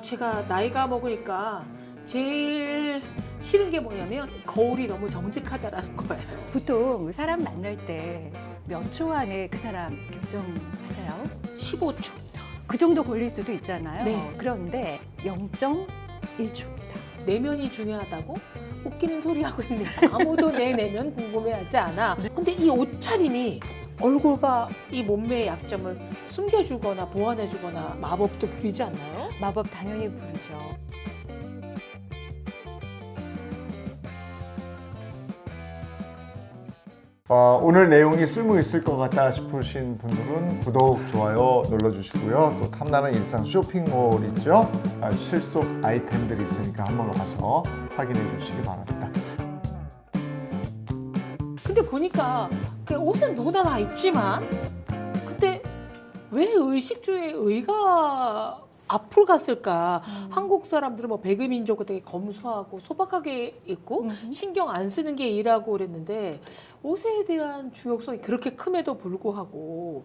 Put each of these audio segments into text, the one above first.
제가 나이가 먹으니까 제일 싫은 게 뭐냐면 거울이 너무 정직하다라는 거예요. 보통 사람 만날 때 몇 초 안에 그 사람 결정하세요? 15초. 그 정도 걸릴 수도 있잖아요. 네. 그런데 0.1초입니다. 내면이 중요하다고? 웃기는 소리 하고 있네. 아무도 내 내면 궁금해하지 않아. 근데 이 옷차림이 얼굴과 이 몸매의 약점을 숨겨주거나 보완해주거나 마법도 부리지 않나요? 마법 당연히 부르죠. 오늘 내용이 쓸모 있을 것 같다 싶으신 분들은 구독, 좋아요 눌러주시고요. 또 탐나는 일상 쇼핑몰 있죠? 실속 아이템들이 있으니까 한번 가서 확인해 주시기 바랍니다. 근데 보니까 그냥 옷은 누구나 다 입지만 근데 왜 의식주의 의가 앞으로 갔을까? 한국 사람들은 뭐 배그민족은 되게 검소하고 소박하게 입고 신경 안 쓰는 게 일하고 그랬는데 옷에 대한 중요성이 그렇게 큼에도 불구하고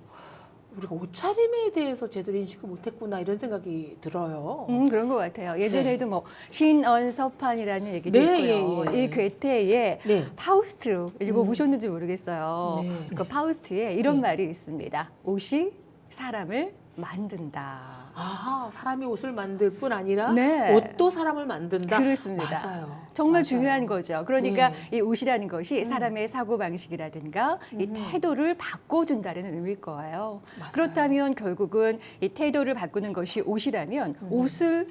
우리가 옷차림에 대해서 제대로 인식을 못했구나 이런 생각이 들어요. 그런 것 같아요. 예전에도 뭐 신언서판이라는 얘기도 네, 있고요. 예, 예. 이 괴테의 네. 파우스트 읽어보셨는지 모르겠어요. 네. 그 파우스트에 이런 네. 말이 있습니다. 옷이 사람을 만든다. 아, 사람이 옷을 만들 뿐 아니라 네. 옷도 사람을 만든다. 그렇습니다. 맞아요. 정말 맞아요. 중요한 거죠. 그러니까 네. 이 옷이라는 것이 사람의 사고방식이라든가 이 태도를 바꿔준다는 의미일 거예요. 맞아요. 그렇다면 결국은 이 태도를 바꾸는 것이 옷이라면 옷을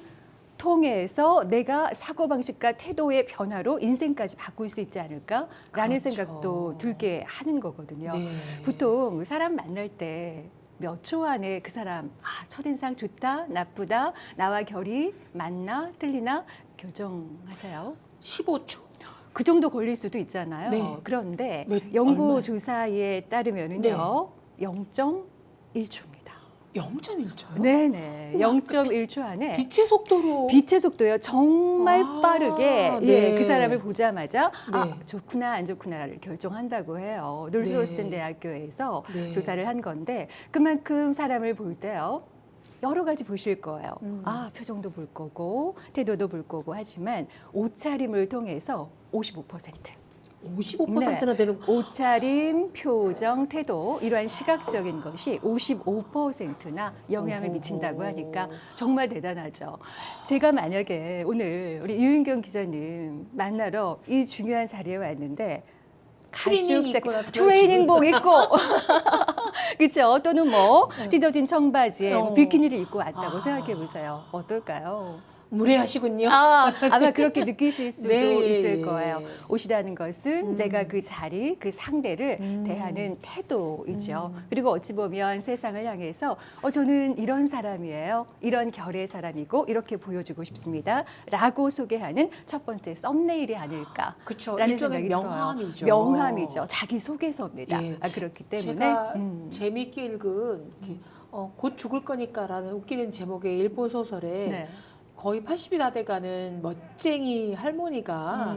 통해서 내가 사고방식과 태도의 변화로 인생까지 바꿀 수 있지 않을까라는 그렇죠. 생각도 들게 하는 거거든요. 네. 보통 사람 만날 때 몇 초 안에 그 사람 첫인상 좋다, 나쁘다, 나와 결이 맞나, 틀리나 결정하세요? 15초. 그 정도 걸릴 수도 있잖아요. 네. 그런데 얼마요? 연구 조사에 따르면은요, 0.1초입니다. 0.1초요? 네네, 우와, 0.1초 안에 빛의 속도로. 빛의 속도요 정말 아, 빠르게 네. 그 사람을 보자마자 네. 좋구나 안 좋구나를 결정한다고 해요. 놀스웨스턴 대학교에서 네. 조사를 한 건데 그만큼 사람을 볼 때요. 여러 가지 보실 거예요. 표정도 볼 거고 태도도 볼 거고 하지만 옷차림을 통해서 55%. 55%나 되는 옷차림, 표정, 태도 이러한 시각적인 것이 55%나 영향을 미친다고 하니까 정말 대단하죠. 제가 만약에 오늘 우리 유인경 기자님 만나러 이 중요한 자리에 왔는데 트레이닝 가죽 입거나 트레이닝복 입고 그렇죠. 또는 뭐 찢어진 청바지에 뭐 비키니를 입고 왔다고 생각해 보세요. 어떨까요? 무례하시군요. 아마 그렇게 느끼실 수도 네, 있을 예. 거예요. 옷이라는 것은 내가 그 자리, 그 상대를 대하는 태도이죠. 그리고 어찌 보면 세상을 향해서 저는 이런 사람이에요. 이런 결의 사람이고 이렇게 보여주고 싶습니다. 라고 소개하는 첫 번째 썸네일이 아닐까. 그쵸. 라는 일종의 생각이 명함이죠. 들어요. 명함이죠. 자기소개서입니다. 예. 그렇기 때문에 제가 재미있게 읽은 곧 죽을 거니까라는 웃기는 제목의 일본 소설에 네. 거의 80이 다 돼가는 멋쟁이 할머니가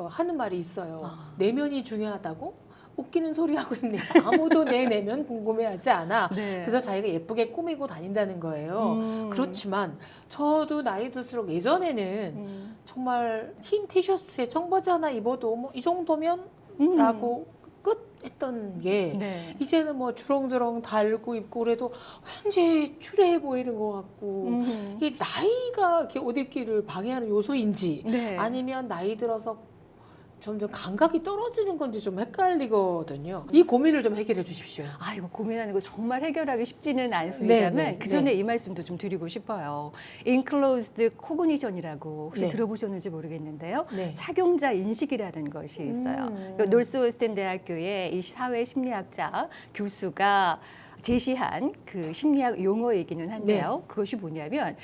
하는 말이 있어요. 내면이 중요하다고? 웃기는 소리 하고 있네. 아무도 내 내면 궁금해하지 않아. 네. 그래서 자기가 예쁘게 꾸미고 다닌다는 거예요. 그렇지만 저도 나이 들수록 예전에는 정말 흰 티셔츠에 청바지 하나 입어도 뭐 이 정도면 라고 끝 했던 게 네. 이제는 뭐 주렁주렁 달고 입고 그래도 왠지 추레해 보이는 것 같고 이게 나이가 이렇게 옷 입기를 방해하는 요소인지 네. 아니면 나이 들어서 점점 감각이 떨어지는 건지 좀 헷갈리거든요. 이 고민을 좀 해결해 주십시오. 이거 고민하는 거 정말 해결하기 쉽지는 않습니다만 네, 네, 그 전에 네. 이 말씀도 좀 드리고 싶어요. Enclosed Cognition이라고 혹시 네. 들어보셨는지 모르겠는데요. 네. 착용자 인식이라는 것이 있어요. 그 노스웨스턴 대학교의 이 사회 심리학자 교수가 제시한 그 심리학 용어이기는 한데요. 네. 그것이 뭐냐면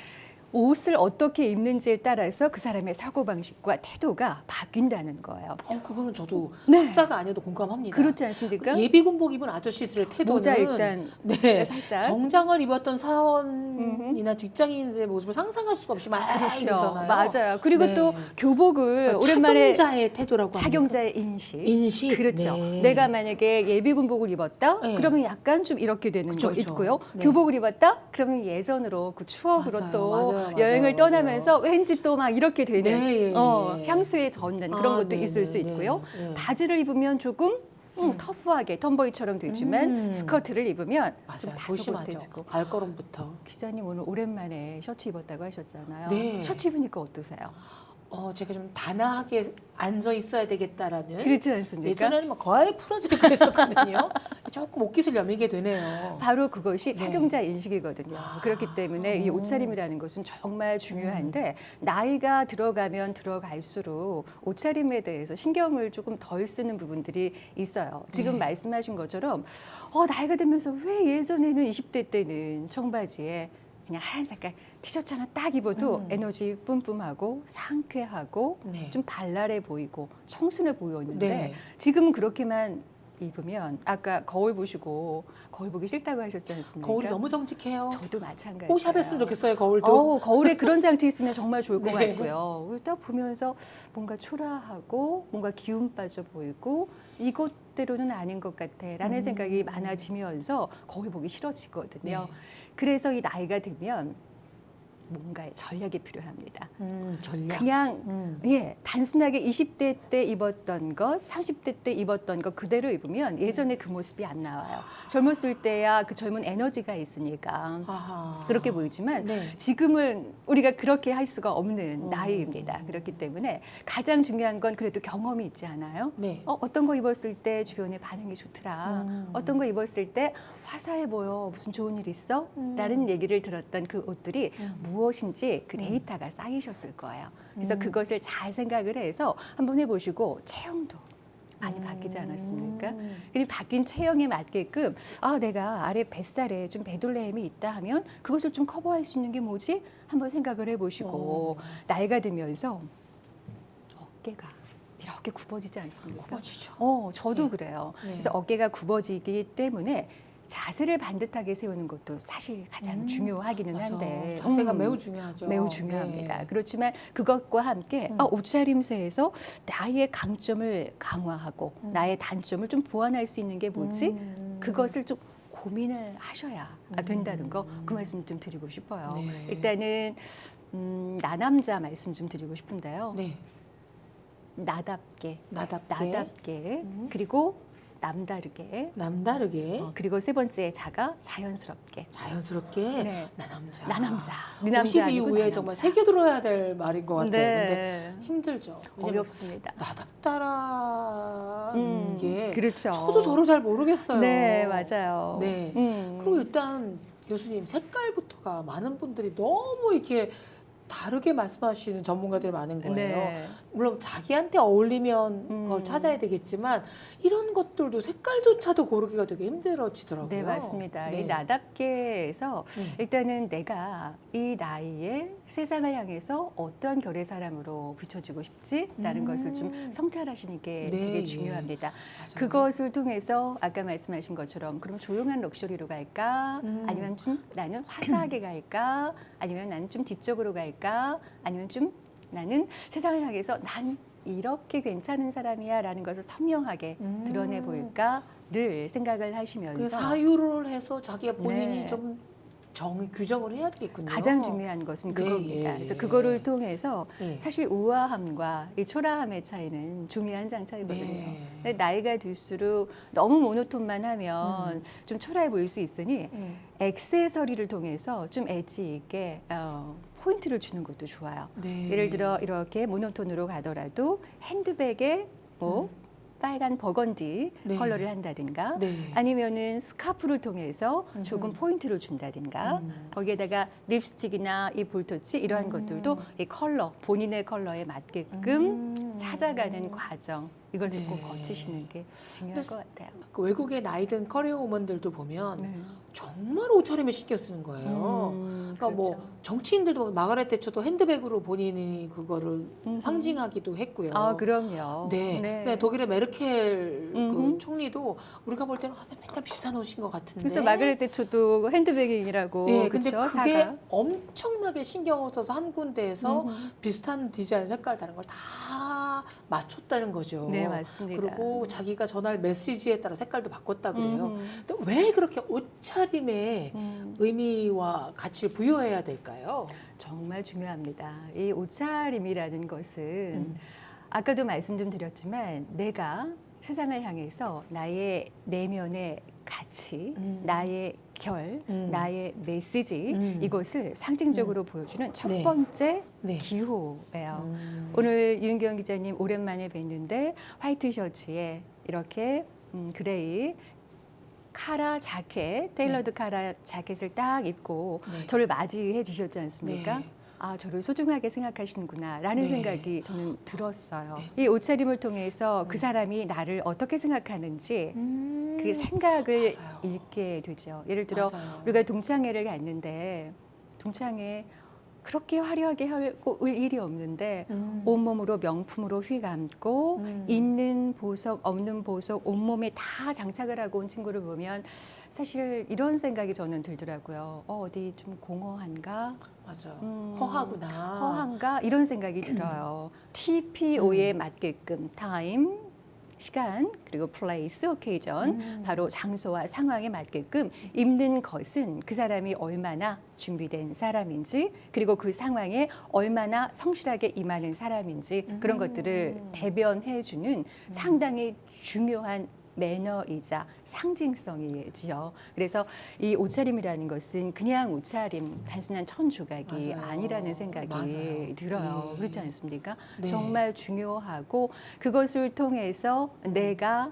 옷을 어떻게 입는지에 따라서 그 사람의 사고방식과 태도가 바뀐다는 거예요. 그거는 저도 네. 학자가 아니어도 공감합니다. 그렇지 않습니까? 예비군복 입은 아저씨들의 태도는 모자 일단 네, 살짝. 정장을 입었던 사원이나 직장인들의 모습을 상상할 수가 없이 막 그렇죠. 이러잖아요. 맞아요. 그리고 네. 또 교복을 오랜만에 착용자의 태도라고 착용자의 인식. 인식? 그렇죠. 네. 내가 만약에 예비군복을 입었다? 네. 그러면 약간 좀 이렇게 되는 그쵸, 거 그쵸. 있고요. 네. 교복을 입었다? 그러면 예전으로 그 추억으로 맞아요, 또 맞아요. 맞아요, 여행을 맞아요. 떠나면서 왠지 또 막 이렇게 되는 네, 예. 향수에 젖는 그런 아, 것도 네, 있을 네, 수 네, 있고요. 네. 바지를 입으면 조금 터프하게 톰보이처럼 되지만 음. 스커트를 입으면 좀 맞아요. 다소 조심하죠. 못해지고. 발걸음부터. 기자님 오늘 오랜만에 셔츠 입었다고 하셨잖아요. 네. 셔츠 입으니까 어떠세요? 제가 좀 단아하게 앉아 있어야 되겠다라는. 그렇지 않습니까? 예전에는 막 거의 풀어지고 그랬었거든요. 조금 옷깃을 여미게 되네요. 바로 그것이 네. 착용자 인식이거든요. 그렇기 때문에 이 옷차림이라는 것은 정말 중요한데 나이가 들어가면 들어갈수록 옷차림에 대해서 신경을 조금 덜 쓰는 부분들이 있어요. 지금 네. 말씀하신 것처럼 나이가 들면서 왜 예전에는 20대 때는 청바지에 그냥 하얀 색깔 티셔츠 하나 딱 입어도 에너지 뿜뿜하고 상쾌하고 네. 좀 발랄해 보이고 청순해 보였는데 네. 지금 그렇게만 입으면 아까 거울 보시고 거울 보기 싫다고 하셨지 않습니까? 거울이 너무 정직해요. 저도 마찬가지예요. 꽃샵 했으면 좋겠어요, 거울도. 거울에 그런 장치 있으면 정말 좋을 것 네. 같고요. 그걸 딱 보면서 뭔가 초라하고 뭔가 기운 빠져 보이고 이것대로는 아닌 것 같아라는 생각이 많아지면서 거울 보기 싫어지거든요. 네. 그래서 이 나이가 들면 뭔가의 전략이 필요합니다. 전략. 그냥 단순하게 20대 때 입었던 것, 30대 때 입었던 것 그대로 입으면 예전에 그 모습이 안 나와요. 젊었을 때야 그 젊은 에너지가 있으니까 아하. 그렇게 보이지만 네. 지금은 우리가 그렇게 할 수가 없는 나이입니다. 그렇기 때문에 가장 중요한 건 그래도 경험이 있지 않아요? 네. 어떤 거 입었을 때 주변의 반응이 좋더라. 어떤 거 입었을 때 화사해 보여. 무슨 좋은 일 있어? 라는 얘기를 들었던 그 옷들이 무엇인지 그 데이터가 쌓이셨을 거예요. 그래서 그것을 잘 생각을 해서 한번 해보시고 체형도 많이 바뀌지 않았습니까? 그리고 바뀐 체형에 맞게끔 내가 아래 뱃살에 좀 배돌레임이 있다 하면 그것을 좀 커버할 수 있는 게 뭐지? 한번 생각을 해보시고 나이가 들면서 어깨가 이렇게 굽어지지 않습니까? 굽어지죠. 저도 네. 그래요. 네. 그래서 어깨가 굽어지기 때문에 자세를 반듯하게 세우는 것도 사실 가장 중요하기는 맞아. 한데 자세가 매우 중요하죠. 매우 중요합니다. 네. 그렇지만 그것과 함께 옷차림새에서 나의 강점을 강화하고 나의 단점을 좀 보완할 수 있는 게 뭐지? 그것을 좀 고민을 하셔야 된다는 거 그 말씀 좀 드리고 싶어요. 네. 일단은 나남자 말씀 좀 드리고 싶은데요. 네. 나답게 나답게. 그리고 남다르게 남다르게. 그리고 세 번째 자가 자연스럽게 자연스럽게. 네. 나 남자. 나 남자 네 남자 50 아니고 이후에 나 정말 남자. 새겨 들어야 될 말인 것 같아요. 네. 근데 힘들죠. 왜냐면 어렵습니다. 나답다라는 게 그렇죠. 저도 저를 잘 모르겠어요. 네, 맞아요. 네. 그리고 일단 교수님 색깔부터가 많은 분들이 너무 이렇게 다르게 말씀하시는 전문가들이 많은 거예요. 네. 물론 자기한테 어울리면 그걸 찾아야 되겠지만 이런 것들도 색깔조차도 고르기가 되게 힘들어지더라고요. 네, 맞습니다. 네. 이 나답게에서 네. 일단은 내가 이 나이에 세상을 향해서 어떤 결의 사람으로 비춰지고 싶지라는 것을 좀 성찰하시는 게 네, 되게 예. 중요합니다. 맞아요. 그것을 통해서 아까 말씀하신 것처럼 그럼 조용한 럭셔리로 갈까? 아니면 좀 나는 화사하게 갈까? 아니면 나는 좀 뒤쪽으로 갈까? 아니면 좀 나는 세상을 향해서 난 이렇게 괜찮은 사람이야라는 것을 선명하게 드러내 볼까를 생각을 하시면서 그 사유를 해서 자기가 본인이 네. 좀 규정을 해야 되겠군요. 가장 중요한 것은 네, 그겁니다. 예, 그래서 예. 그거를 통해서 예. 사실 우아함과 이 초라함의 차이는 중요한 장차이거든요. 네. 근데 나이가 들수록 너무 모노톤만 하면 좀 초라해 보일 수 있으니 액세서리를 통해서 좀 엣지 있게 포인트를 주는 것도 좋아요. 네. 예를 들어 이렇게 모노톤으로 가더라도 핸드백에 뭐 빨간 버건디 네. 컬러를 한다든가 네. 아니면은 스카프를 통해서 조금 포인트를 준다든가 거기에다가 립스틱이나 이 볼터치 이러한 것들도 이 컬러 본인의 컬러에 맞게끔 찾아가는 과정 이것을 네. 꼭 거치시는 게 중요할 것 같아요. 그 외국의 나이든 커리어 우먼들도 보면 네. 정말 옷차림에 신경 쓰는 거예요. 그러니까 뭐 그렇죠. 정치인들도 마가렛 대처도 핸드백으로 본인이 그거를 상징하기도 했고요. 아 그럼요. 네. 근데 독일의 메르켈 그 음흠. 총리도 우리가 볼 때는 맨날 비슷한 옷인 것 같은데. 그래서 마그렛 대처도 핸드백이라고 네, 근데 그렇죠? 그게 사가. 엄청나게 신경을 써서 한 군데에서 비슷한 디자인 색깔 다른 걸 다 맞췄다는 거죠. 네, 맞습니다. 그리고 자기가 전할 메시지에 따라 색깔도 바꿨다 그래요. 근데 왜 그렇게 옷차림에 의미와 가치를 부여해야 될까요? 정말 중요합니다. 이 옷차림이라는 것은 아까도 말씀 좀 드렸지만 내가 세상을 향해서 나의 내면의 가치, 나의 결, 나의 메시지 이것을 상징적으로 보여주는 첫 네. 번째 네. 기호예요. 오늘 유은경 기자님 오랜만에 뵀는데 화이트 셔츠에 이렇게 그레이 카라 자켓, 테일러드 카라 자켓을 딱 입고 네. 저를 맞이해 주셨지 않습니까? 네. 아, 저를 소중하게 생각하시는구나라는 네. 생각이 저는 들었어요. 네. 이 옷차림을 통해서 그 사람이 나를 어떻게 생각하는지 그 생각을 맞아요. 읽게 되죠. 예를 들어 맞아요. 우리가 동창회를 갔는데 동창회 그렇게 화려하게 올 일이 없는데 온몸으로 명품으로 휘감고 있는 보석 없는 보석 온몸에 다 장착을 하고 온 친구를 보면 사실 이런 생각이 저는 들더라고요. 어디 좀 공허한가? 맞아요. 허하구나. 허한가? 이런 생각이 들어요. TPO에 맞게끔 타임, 시간, 그리고 플레이스, 오케이전, 바로 장소와 상황에 맞게끔 입는 것은 그 사람이 얼마나 준비된 사람인지, 그리고 그 상황에 얼마나 성실하게 임하는 사람인지 그런 것들을 대변해주는 상당히 중요한 매너이자 상징성이지요. 그래서 이 옷차림이라는 것은 그냥 옷차림, 단순한 천조각이 맞아요. 아니라는 생각이 맞아요. 들어요. 네. 그렇지 않습니까? 네. 정말 중요하고 그것을 통해서 내가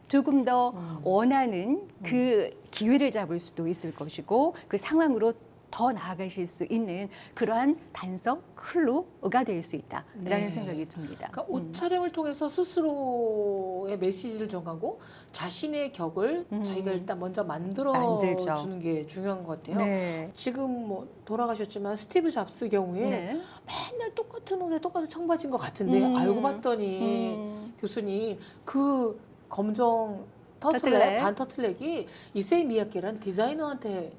조금 더 원하는 그 기회를 잡을 수도 있을 것이고 그 상황으로 더 나아가실 수 있는 그러한 단서, 클루가 될 수 있다라는 네. 생각이 듭니다. 그러니까 옷차림을 통해서 스스로의 메시지를 정하고 자신의 격을 자기가 일단 먼저 만들죠. 만들어주는 게 중요한 것 같아요. 네. 지금 뭐 돌아가셨지만 스티브 잡스 경우에 네. 맨날 똑같은 옷에 똑같은 청바지인 것 같은데 알고 봤더니 교수님 그 검정 터틀넥. 반 터틀넥이 이세이 미야케라는 디자이너한테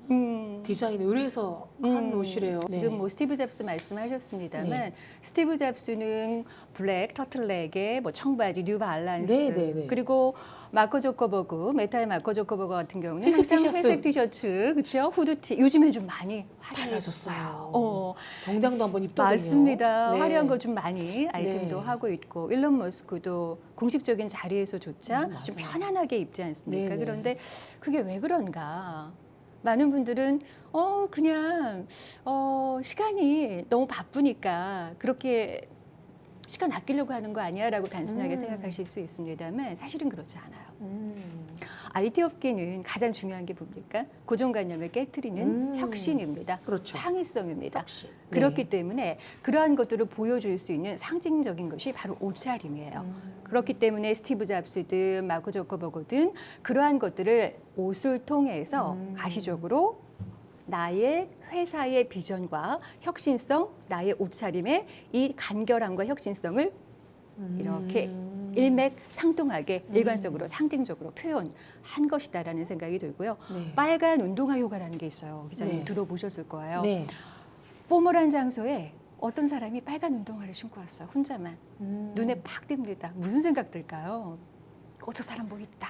디자인을 의뢰해서 한 옷이래요. 지금 뭐 스티브 잡스 말씀하셨습니다만 네. 스티브 잡스는 블랙 터틀넥에 뭐 청바지, 뉴 발란스 네, 네, 네. 그리고 마코 조커버그 메타의 마코 조커버그 같은 경우는 회색 항상 티셔츠. 회색 티셔츠 그렇죠 후드티 요즘엔 좀 많이 달라졌어요. 화려해졌어요. 정장도 한번 입더군요. 맞습니다. 네. 화려한 거 좀 많이 아이템도 네. 하고 있고 일론 머스크도 공식적인 자리에서조차 맞아요. 좀 편안하게 입지 않습니까? 네, 네. 그런데 그게 왜 그런가? 많은 분들은 그냥 시간이 너무 바쁘니까 그렇게 시간 아끼려고 하는 거 아니야라고 단순하게 생각하실 수 있습니다만 사실은 그렇지 않아요. IT 업계는 가장 중요한 게 뭡니까? 고정관념을 깨트리는 혁신입니다. 그렇죠. 창의성입니다. 혁신. 그렇기 네. 때문에 그러한 것들을 보여줄 수 있는 상징적인 것이 바로 옷차림이에요. 그렇기 때문에 스티브 잡스든 마크 저커버그든 그러한 것들을 옷을 통해서 가시적으로 나의 회사의 비전과 혁신성, 나의 옷차림의 이 간결함과 혁신성을 이렇게 일맥상통하게 일관적으로 상징적으로 표현한 것이다라는 생각이 들고요. 네. 빨간 운동화 효과라는 게 있어요. 기자님 네. 들어보셨을 거예요. 네. 포멀한 장소에 어떤 사람이 빨간 운동화를 신고 왔어요. 혼자만. 눈에 팍 띕니다. 무슨 생각 들까요? 저 사람 뭐 있다.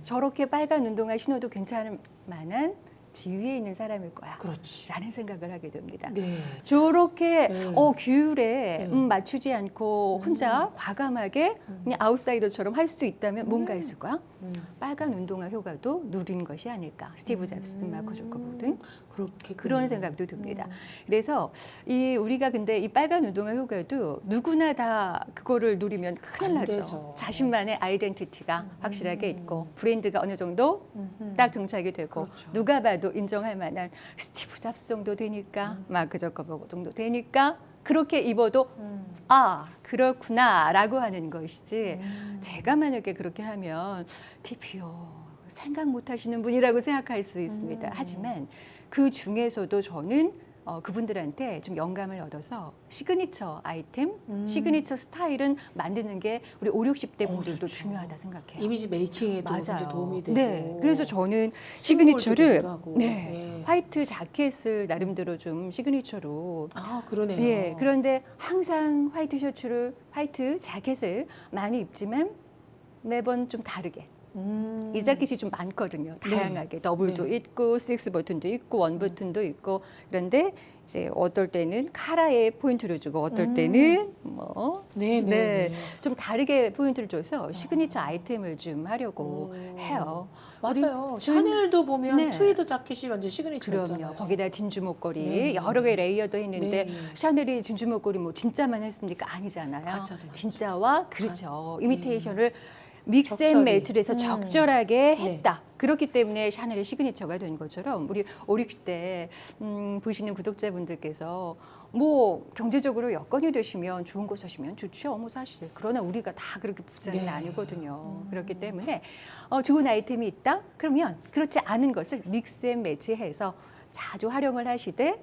저렇게 빨간 운동화 신어도 괜찮을 만한 지위에 있는 사람일 거야. 그렇지. 라는 생각을 하게 됩니다. 네. 저렇게 네. 규율에 맞추지 않고 혼자 과감하게 그냥 아웃사이더처럼 할 수 있다면 뭔가 있을 거야. 빨간 운동화 효과도 누린 것이 아닐까. 스티브 잡스, 마크 조커버든 그렇게 그런 생각도 듭니다. 그래서 우리가 근데 이 빨간 운동화 효과도 누구나 다 그거를 누리면 큰일 안 나죠. 되죠. 자신만의 아이덴티티가 확실하게 있고 브랜드가 어느 정도 딱 정착이 되고 그렇죠. 누가 봐도 인정할 만한 스티브 잡스 정도 되니까 마크 저커버그 정도 되니까 그렇게 입어도 그렇구나라고 하는 것이지 제가 만약에 그렇게 하면 TPO 생각 못 하시는 분이라고 생각할 수 있습니다. 하지만 그 중에서도 저는 그분들한테 좀 영감을 얻어서 시그니처 아이템, 시그니처 스타일은 만드는 게 우리 5, 60대 분들도 좋죠. 중요하다 생각해요. 이미지 메이킹에도 맞아요. 진짜 도움이 되고. 네, 그래서 저는 시그니처를 시그니처를 하고. 네, 화이트 자켓을 나름대로 좀 시그니처로 아 그러네요. 예, 그런데 항상 화이트 셔츠를 화이트 자켓을 많이 입지만 매번 좀 다르게 이 자켓이 좀 많거든요. 다양하게 더블도 네. 있고 식스 버튼도 있고 원 버튼도 있고 그런데 이제 어떨 때는 카라에 포인트를 주고 어떨 때는 뭐 네네. 좀 다르게 포인트를 줘서 시그니처 아이템을 좀 하려고 오. 해요. 맞아요. 우리- 샤넬도 보면 네. 트위드 자켓이 완전 시그니처였잖아요. 그럼요. 거기다 진주 목걸이 네. 여러 개 레이어드 했는데 네. 샤넬이 진주 목걸이 뭐 진짜만 했습니까? 아니잖아요. 가짜도 많죠. 진짜와 그렇죠. 이미테이션을 믹스 앤 적절히. 매치를 해서 적절하게 네. 했다. 그렇기 때문에 샤넬의 시그니처가 된 것처럼 우리 5, 60대 보시는 구독자분들께서 뭐 경제적으로 여건이 되시면 좋은 거 사시면 좋죠. 뭐 사실. 그러나 우리가 다 그렇게 부자는 네. 아니거든요. 그렇기 때문에 좋은 아이템이 있다? 그러면 그렇지 않은 것을 믹스 앤 매치해서 자주 활용을 하시되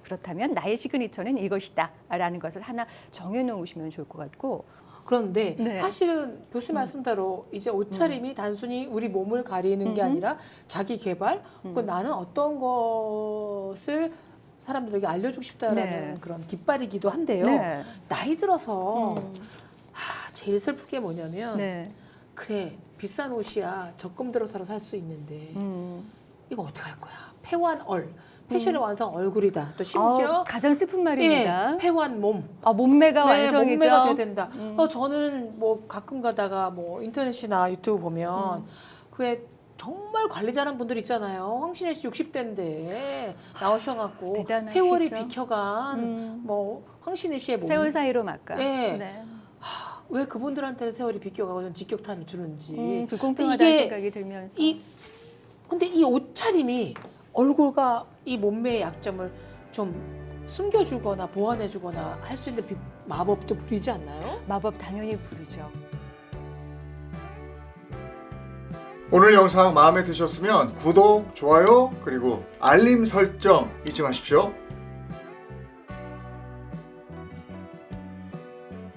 그렇다면 나의 시그니처는 이것이다 라는 것을 하나 정해놓으시면 좋을 것 같고 그런데 네. 사실은 교수 말씀대로 이제 옷차림이 단순히 우리 몸을 가리는 게 아니라 자기 개발, 혹은 나는 어떤 것을 사람들에게 알려주고 싶다라는 네. 그런 깃발이기도 한데요. 네. 나이 들어서 제일 슬픈 게 뭐냐면 네. 그래 비싼 옷이야 적금 들어서 살 수 있는데 음. 이거 어떻게 할 거야? 폐완얼, 패션의 완성 얼굴이다. 또 심지어 가장 슬픈 말입니다. 예, 폐완 몸. 몸매가 네, 완성이죠. 몸매가 돼야 된다. 저는 뭐 가끔 가다가 뭐 인터넷이나 유튜브 보면 그에 정말 관리 잘한 분들 있잖아요. 황신혜 씨 60대인데 나오셔갖고 대단하시죠. 세월이 비켜간 음. 뭐 황신혜 씨의 몸. 세월 사이로 막가. 네. 네. 왜 그분들한테는 세월이 비껴가고 전 직격탄을 주는지. 불공평하다는 이게 생각이 들면서. 근데 이 옷차림이 얼굴과 이 몸매의 약점을 좀 숨겨주거나 보완해주거나 할 수 있는 마법도 부리지 않나요? 마법 당연히 부르죠. 오늘 영상 마음에 드셨으면 구독, 좋아요, 그리고 알림 설정 잊지 마십시오.